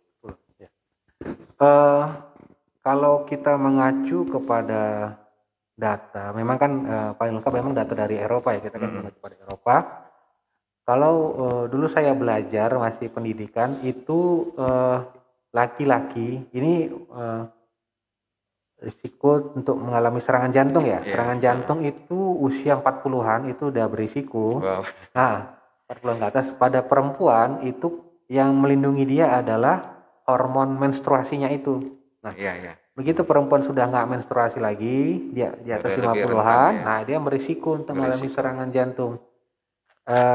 Kalau kita mengacu kepada data, memang kan paling lengkap memang data dari Eropa ya, kita kan mengacu pada Eropa. Kalau dulu saya belajar masih pendidikan itu laki-laki ini risiko untuk mengalami serangan jantung ya. Serangan jantung itu usia 40-an itu udah berisiko. Wow. Nah, 40-an ke atas. Pada perempuan itu yang melindungi dia adalah hormon menstruasinya itu. Nah, begitu perempuan sudah nggak menstruasi lagi, dia di atas 50-an, nah dia berisiko untuk mengalami serangan jantung.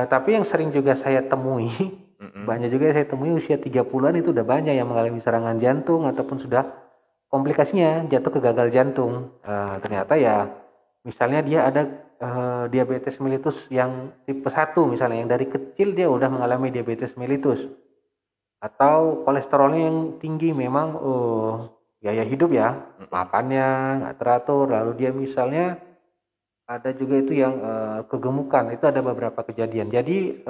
Tapi yang sering juga saya temui, banyak juga saya temui usia 30-an itu udah banyak yang mengalami serangan jantung ataupun sudah komplikasinya jatuh ke gagal jantung. Ternyata ya misalnya dia ada diabetes mellitus yang tipe 1 misalnya, yang dari kecil dia udah mengalami diabetes mellitus, atau kolesterolnya yang tinggi, memang gaya hidup ya, makannya nggak teratur, lalu dia misalnya ada juga itu yang kegemukan, itu ada beberapa kejadian. Jadi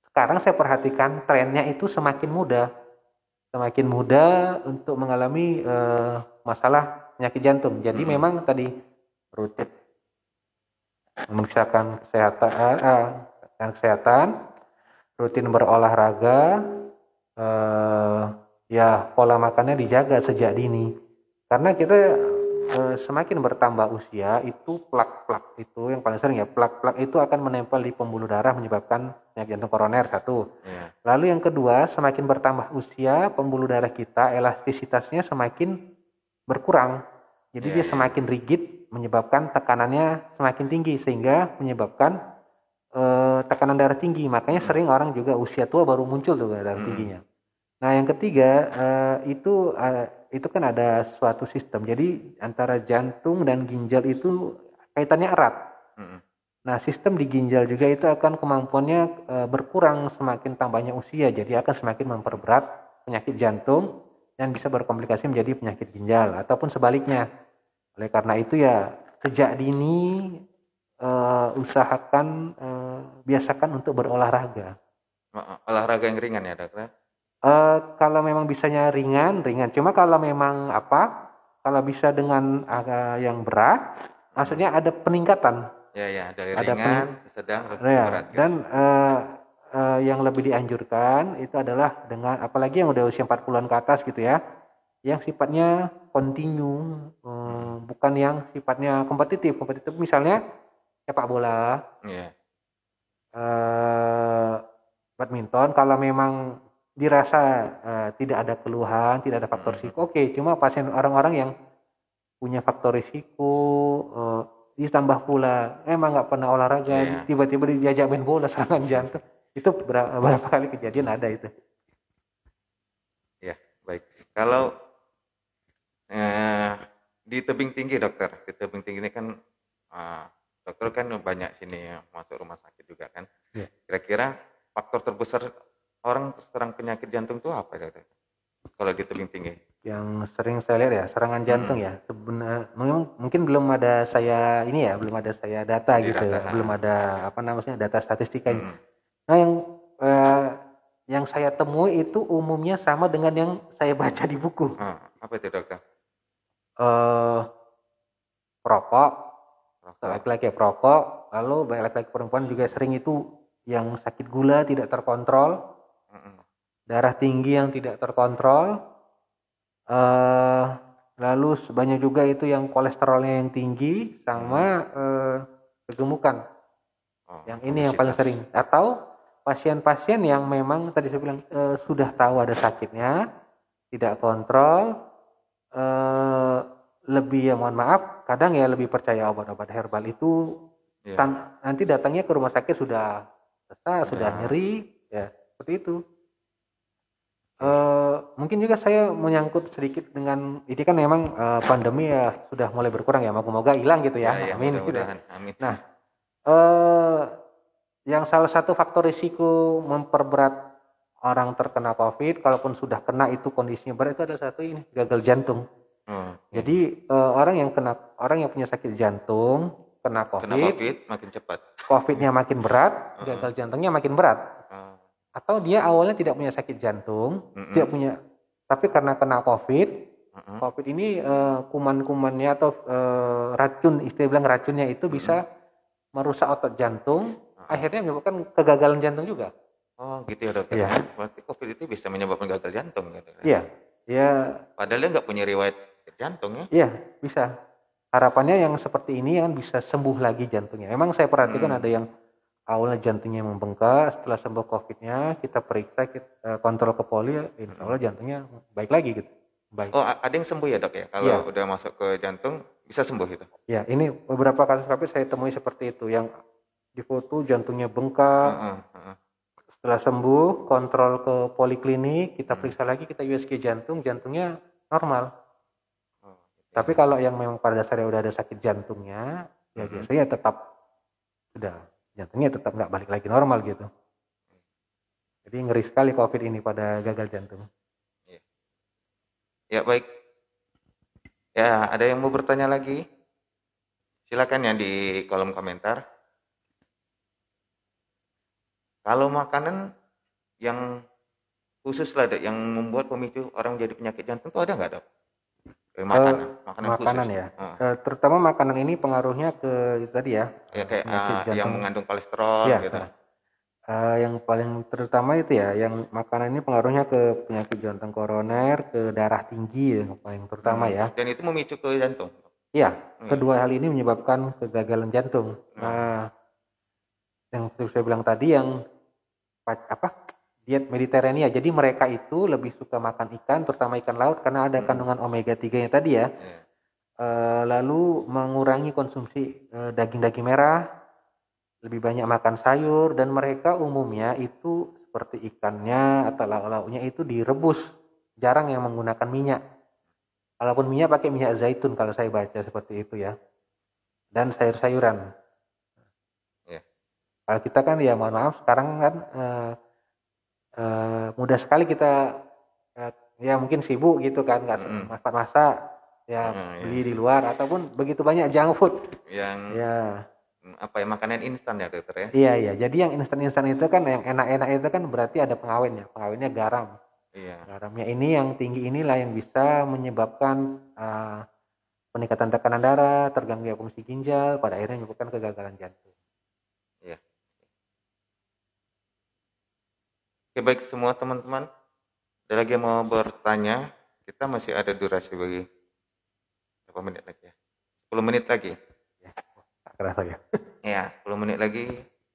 sekarang saya perhatikan trennya itu semakin mudah untuk mengalami masalah penyakit jantung. Jadi memang tadi rutin memeriksakan kesehatan, rutin berolahraga, ya pola makannya dijaga sejak dini. Karena kita semakin bertambah usia, itu plak-plak itu yang paling sering ya, plak-plak itu akan menempel di pembuluh darah menyebabkan penyakit jantung koroner, satu. Lalu yang kedua, semakin bertambah usia, pembuluh darah kita elastisitasnya semakin berkurang. Jadi dia semakin rigid, menyebabkan tekanannya semakin tinggi, sehingga menyebabkan tekanan darah tinggi. Makanya sering orang juga usia tua baru muncul tuh darah tingginya. Nah yang ketiga, itu kan ada suatu sistem. Jadi antara jantung dan ginjal itu kaitannya erat. Nah sistem di ginjal juga itu akan kemampuannya berkurang semakin tambahnya usia. Jadi akan semakin memperberat penyakit jantung dan bisa berkomplikasi menjadi penyakit ginjal ataupun sebaliknya. Oleh karena itu ya sejak dini usahakan biasakan untuk berolahraga. Olahraga yang ringan ya dokter? Kalau memang bisanya ringan. Cuma kalau memang kalau bisa dengan yang berat, maksudnya ada peningkatan. Ya, dari ringan, sedang, berat. Gitu. Dan yang lebih dianjurkan itu adalah dengan, apalagi yang udah usia 40-an ke atas gitu ya, yang sifatnya kontinu, bukan yang sifatnya kompetitif. Kompetitif misalnya sepak bola, badminton. Kalau memang dirasa tidak ada keluhan, tidak ada faktor risiko, oke. Cuma pasien orang-orang yang punya faktor risiko, ditambah pula emang nggak pernah olahraga, tiba-tiba diajak main bola serangan jantung, itu berapa kali kejadian ada itu. Ya, baik. Kalau di tebing tinggi dokter, di tebing tinggi ini kan dokter kan banyak sini masuk rumah sakit juga kan. Kira-kira faktor terbesar orang terserang penyakit jantung itu apa dokter? Kalau di tebing tinggi? Yang sering saya lihat ya serangan jantung ya. Sebenarnya mungkin belum ada saya data gitu, belum ada data statistika. Nah yang saya temui itu umumnya sama dengan yang saya baca di buku. Apa itu dokter? Perokok, laki-laki perokok, lalu baik laki-laki perempuan juga sering itu yang sakit gula tidak terkontrol, darah tinggi yang tidak terkontrol, lalu banyak juga itu yang kolesterolnya yang tinggi sama kegemukan. Yang ini yang paling sering. Atau pasien-pasien yang memang tadi saya bilang sudah tahu ada sakitnya, tidak kontrol, lebih mohon maaf, kadang ya lebih percaya obat-obat herbal itu. Nanti datangnya ke rumah sakit sudah sesak, sudah nyeri, ya seperti itu. Mungkin juga saya menyangkut sedikit dengan ini kan memang pandemi ya sudah mulai berkurang ya, moga-moga hilang gitu ya. Amin. Amin. Nah, yang salah satu faktor risiko memperberat orang terkena COVID, kalaupun sudah kena itu kondisinya berat, itu ada satu ini, gagal jantung. Jadi orang yang punya sakit jantung kena COVID makin cepat. COVID-nya makin berat, gagal jantungnya makin berat. Atau dia awalnya tidak punya sakit jantung, tidak punya, tapi karena kena COVID ini kuman-kumannya atau istilah bilang racunnya itu bisa merusak otot jantung, akhirnya menyebabkan kegagalan jantung juga. Oh gitu ya dokter. Ya. Berarti COVID itu bisa menyebabkan gagal jantung gitu. Iya. Ya. Padahal dia nggak punya riwayat jantung ya? Iya, bisa. Harapannya yang seperti ini kan bisa sembuh lagi jantungnya. Memang saya perhatikan ada yang awalnya jantungnya membengkak, setelah sembuh COVID-nya kita periksa, kita kontrol ke poli, insya Allah jantungnya baik lagi gitu. Baik. Oh ada yang sembuh ya dok ya? Kalau udah masuk ke jantung bisa sembuh itu? Ya, ini beberapa kasus COVID saya temui seperti itu, yang di foto jantungnya bengkak, setelah sembuh kontrol ke poliklinik, kita periksa lagi, kita USG jantungnya normal. Tapi kalau yang memang pada dasarnya udah ada sakit jantungnya, ya biasanya tetap jantungnya tetap nggak balik lagi normal gitu. Jadi ngeri sekali COVID ini pada gagal jantung. Ya baik. Ya ada yang mau bertanya lagi? Silakan ya di kolom komentar. Kalau makanan yang khusus lah Dok, yang membuat pemicu orang jadi penyakit jantung itu ada nggak Dok? Makanan khusus. Makanan ya. Terutama makanan ini pengaruhnya ke itu tadi ya. Ya kayak penyakit yang jantung. mengandung kolesterol Iya, gitu. yang paling terutama itu ya, yang makanan ini pengaruhnya ke penyakit jantung koroner, ke darah tinggi yang paling terutama ya. Dan itu memicu ke jantung. Iya, kedua hal ini menyebabkan kegagalan jantung. Nah, yang seperti saya bilang tadi yang diet Mediterania. Jadi mereka itu lebih suka makan ikan, terutama ikan laut karena ada kandungan omega 3-nya tadi ya. Lalu mengurangi konsumsi daging-daging merah, lebih banyak makan sayur, dan mereka umumnya itu seperti ikannya atau lauk-lauknya itu direbus, jarang yang menggunakan minyak. Walaupun minyak pakai minyak zaitun kalau saya baca seperti itu ya. Dan sayur-sayuran. Kalau kita kan ya mohon maaf sekarang kan mudah sekali kita ya mungkin sibuk gitu kan, nggak masak ya beli di luar, ataupun begitu banyak junk food yang ya makanan instan ya dokter ya. Iya, jadi yang instan-instan itu kan, yang enak-enak itu kan berarti ada pengawetnya, pengawetnya garam. Garamnya ini yang tinggi inilah yang bisa menyebabkan peningkatan tekanan darah, terganggu fungsi ginjal, pada akhirnya menyebabkan kegagalan jantung. Oke, baik semua teman-teman, ada lagi yang mau bertanya? Kita masih ada durasi bagi berapa menit lagi ya? 10 menit lagi. Kerasa ya? Ya, 10 menit lagi.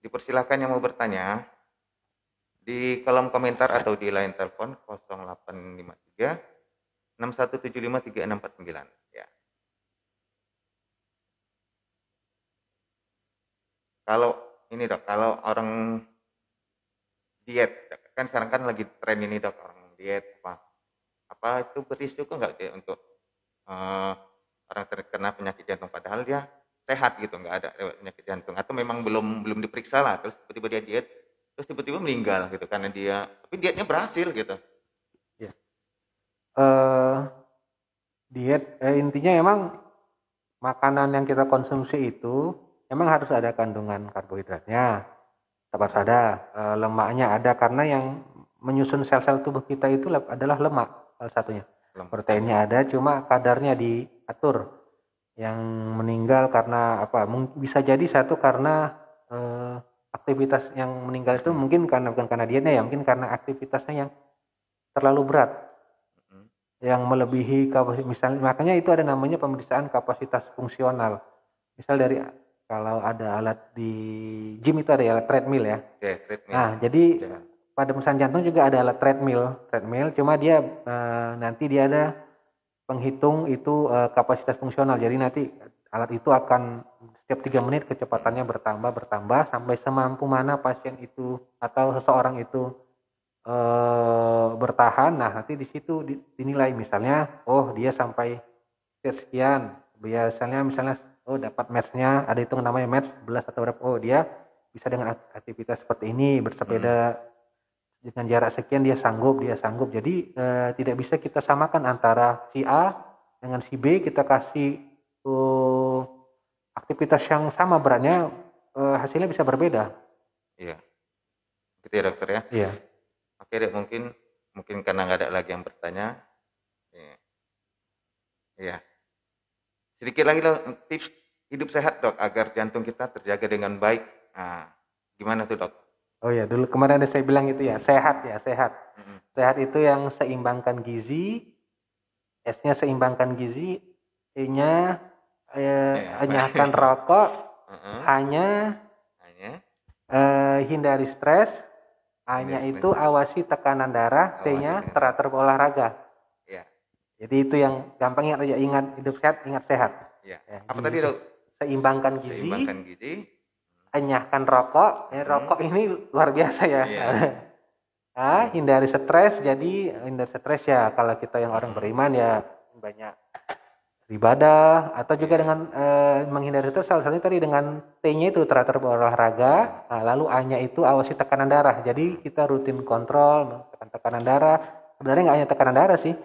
Dipersilakan yang mau bertanya di kolom komentar atau di line telepon 0853 6175 3649 ya. Kalau ini Dok, kalau orang diet, kan sekarang kan lagi tren ini Dok, orang diet apa itu berisiko nggak dia untuk orang terkena penyakit jantung padahal dia sehat gitu, nggak ada penyakit jantung, atau memang belum diperiksa lah, terus tiba-tiba dia diet, terus tiba-tiba meninggal gitu karena dia, tapi dietnya berhasil gitu. Ya. Diet intinya emang makanan yang kita konsumsi itu emang harus ada kandungan karbohidratnya, harus ada lemaknya ada, karena yang menyusun sel-sel tubuh kita itu adalah lemak salah satunya. Proteinnya ada, cuma kadarnya diatur. Yang meninggal karena apa? Bisa jadi satu karena aktivitas yang meninggal itu mungkin bukan karena dietnya ya, mungkin karena aktivitasnya yang terlalu berat, yang melebihi kapasitas. Misalnya, makanya itu ada namanya pemeriksaan kapasitas fungsional. Misal dari kalau ada alat di gym itu ada alat treadmill ya. Treadmill. Nah, jadi pada pemeriksaan jantung juga ada alat treadmill, cuma dia nanti dia ada penghitung itu kapasitas fungsional. Jadi nanti alat itu akan setiap 3 menit kecepatannya bertambah sampai semampu mana pasien itu atau seseorang itu bertahan. Nah, nanti di situ dinilai, misalnya dia sampai sekian, misalnya dapat match-nya, ada hitungan namanya match 11 atau berapa, dia bisa dengan aktivitas seperti ini, bersepeda dengan jarak sekian dia sanggup. Jadi tidak bisa kita samakan antara si A dengan si B, kita kasih aktivitas yang sama beratnya, hasilnya bisa berbeda. Iya, gitu ya dokter ya. Iya. Oke Dok, mungkin karena nggak ada lagi yang bertanya. Iya. Sedikit lagi dok, tips hidup sehat Dok agar jantung kita terjaga dengan baik. Nah, gimana tuh Dok? Oh ya, dulu kemarin ada saya bilang itu ya, sehat. Sehat itu yang seimbangkan gizi, S-nya seimbangkan gizi, E-nya enyahkan rokok, H-nya hindari stres, A-nya itu awasi tekanan darah, T-nya teratur berolahraga. Ya. Jadi itu yang gampang ingat hidup sehat, ingat sehat. Ya. Apa tadi Dok? Seimbangkan gizi. Enyahkan rokok, rokok ini luar biasa ya. Hindari stres. Jadi hindari stres ya, kalau kita yang orang beriman ya banyak ibadah, atau juga dengan menghindari stres salah satunya tadi dengan T-nya itu teratur berolahraga. Lalu A-nya itu awasi tekanan darah. Jadi kita rutin kontrol tekanan darah. Sebenarnya nggak hanya tekanan darah sih,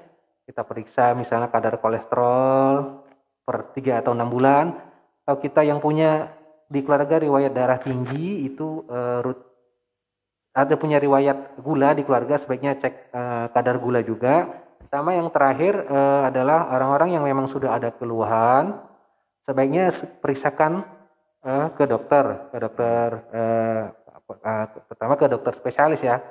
kita periksa misalnya kadar kolesterol per 3 atau 6 bulan. Kalau kita yang punya di keluarga riwayat darah tinggi itu ada punya riwayat gula di keluarga, sebaiknya cek kadar gula juga. Sama yang terakhir adalah orang-orang yang memang sudah ada keluhan, sebaiknya periksakan ke dokter pertama ke dokter spesialis ya.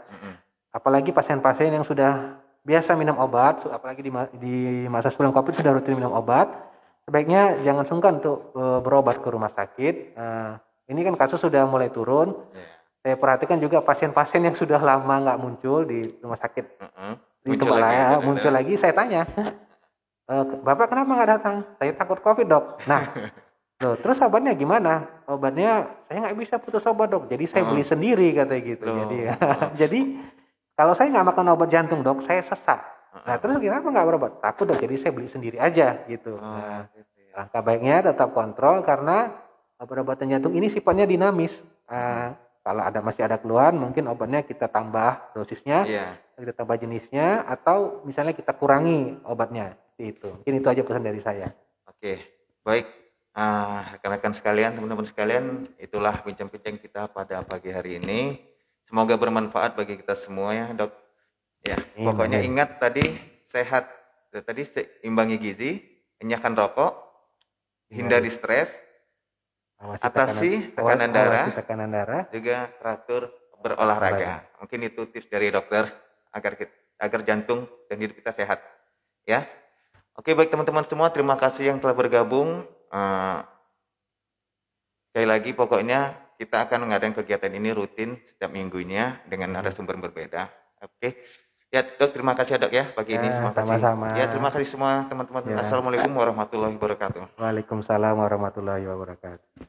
Apalagi pasien-pasien yang sudah biasa minum obat, apalagi di masa sebelum COVID sudah rutin minum obat, sebaiknya jangan sungkan untuk berobat ke rumah sakit. Ini kan kasus sudah mulai turun. Saya perhatikan juga pasien-pasien yang sudah lama nggak muncul di rumah sakit, di tempat lain muncul lagi. Saya tanya, Bapak kenapa nggak datang? Saya takut COVID, Dok. Nah, terus obatnya gimana? Obatnya saya nggak bisa putus obat, Dok. Jadi saya beli sendiri katanya gitu. Jadi kalau saya nggak makan obat jantung, Dok, saya sesak. Nah, terus kenapa nggak berobat? Takut, Dok. Jadi saya beli sendiri aja gitu. Langkah baiknya tetap kontrol karena obat-obatan jantung ini sifatnya dinamis. Kalau masih ada keluhan, mungkin obatnya kita tambah dosisnya, kita tambah jenisnya, atau misalnya kita kurangi obatnya. Itu. Mungkin itu aja pesan dari saya. Oke, baik. Rekan-rekan sekalian, teman-teman sekalian, itulah bincang-bincang kita pada pagi hari ini. Semoga bermanfaat bagi kita semua ya, Dok. Ya, pokoknya ingat tadi sehat, tadi imbangi gizi, enyahkan rokok, hindari stres, atasi tekanan darah, juga teratur berolahraga. Mungkin itu tips dari dokter agar jantung dan hidup kita sehat. Ya, oke, baik teman-teman semua, terima kasih yang telah bergabung. Sekali lagi, pokoknya kita akan mengadakan kegiatan ini rutin setiap minggunya dengan narasumber berbeda. Oke, ya Dok, terima kasih ya Dok ya pagi ini. Terima kasih. Ya, terima kasih semua teman-teman. Assalamualaikum warahmatullahi wabarakatuh. Waalaikumsalam warahmatullahi wabarakatuh.